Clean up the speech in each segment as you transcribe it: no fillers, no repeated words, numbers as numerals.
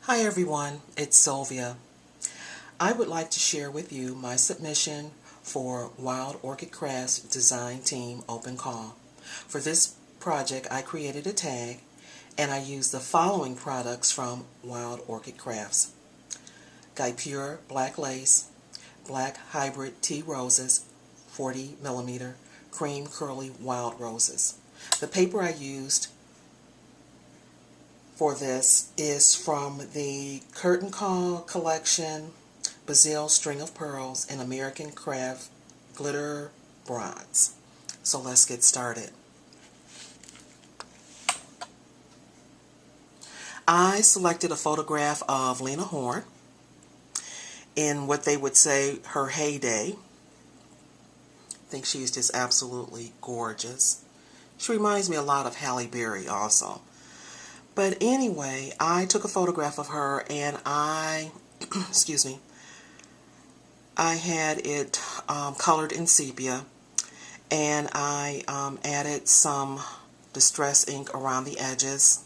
Hi everyone, it's Sylvia. I would like to share with you my submission for Wild Orchid Crafts Design Team Open Call. For this project, I created a tag and I used the following products from Wild Orchid Crafts: Guipure black lace, black hybrid tea roses, 40 millimeter cream curly wild roses. The paper I used for this is from the Curtain Call collection, Brazil String of Pearls, and American Craft Glitter Bronze. So let's get started. I selected a photograph of Lena Horne in what they would say her heyday. I think she's just absolutely gorgeous. She reminds me a lot of Halle Berry also. But anyway, I took a photograph of her and I, excuse me, I had it colored in sepia, and I added some distress ink around the edges.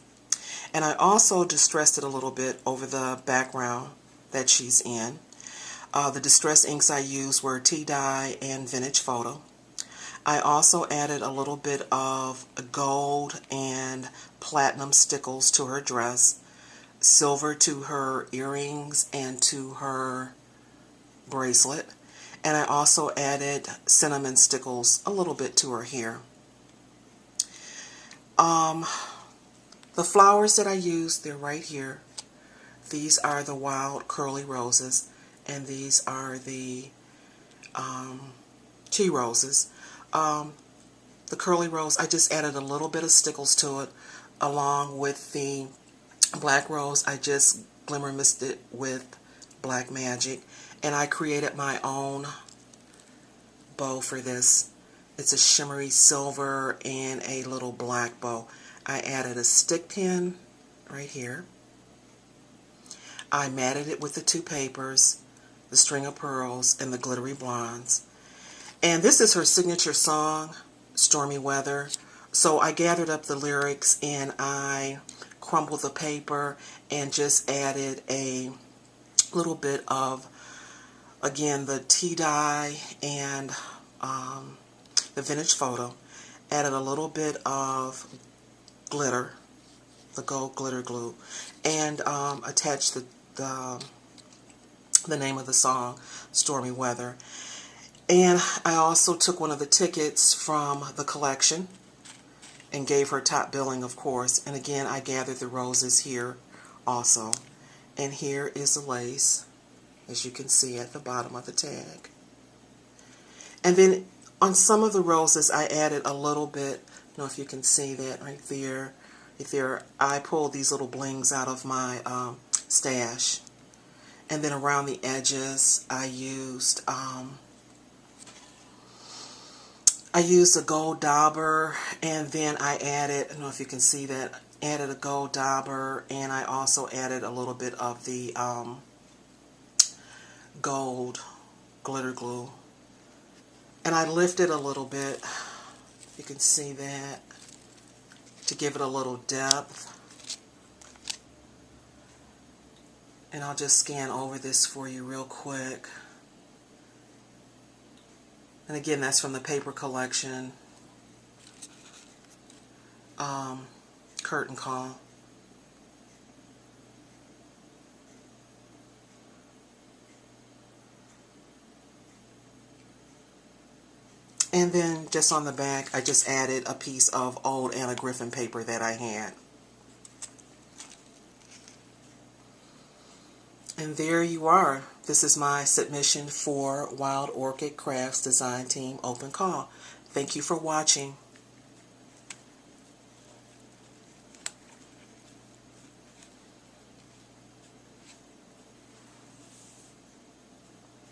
And I also distressed it a little bit over the background that she's in. The distress inks I used were Tea Dye and Vintage Photo. I also added a little bit of gold and platinum stickles to her dress, silver to her earrings and to her bracelet, and I also added cinnamon stickles a little bit to her hair. The flowers that I used, they're right here. These are the wild curly roses, and these are the tea roses. The curly rose, I just added a little bit of stickles to it, along with the black rose. I just glimmer misted it with black magic, and I created my own bow for this. It's a shimmery silver and a little black bow. I added a stick pin right here. I matted it with the two papers, the string of pearls and the glittery blondes. And this is her signature song, Stormy Weather. So I gathered up the lyrics and I crumpled the paper and just added a little bit of, again, the tea dye and the Vintage Photo. Added a little bit of glitter, the gold glitter glue, and attached the name of the song, Stormy Weather. And I also took one of the tickets from the collection and gave her top billing, of course. And again, I gathered the roses here also. And here is the lace, as you can see at the bottom of the tag. And then on some of the roses, I added a little bit, I don't know if you can see that right there. I pulled these little blings out of my stash. And then around the edges, I used a gold dauber, and then I added, I don't know if you can see that, added a gold dauber, and I also added a little bit of the gold glitter glue. And I lifted a little bit, you can see that, to give it a little depth. And I'll just scan over this for you real quick. And again, that's from the paper collection, Curtain Call. And then just on the back, I just added a piece of old Anna Griffin paper that I had. And there you are. This is my submission for Wild Orchid Crafts Design Team Open Call. Thank you for watching.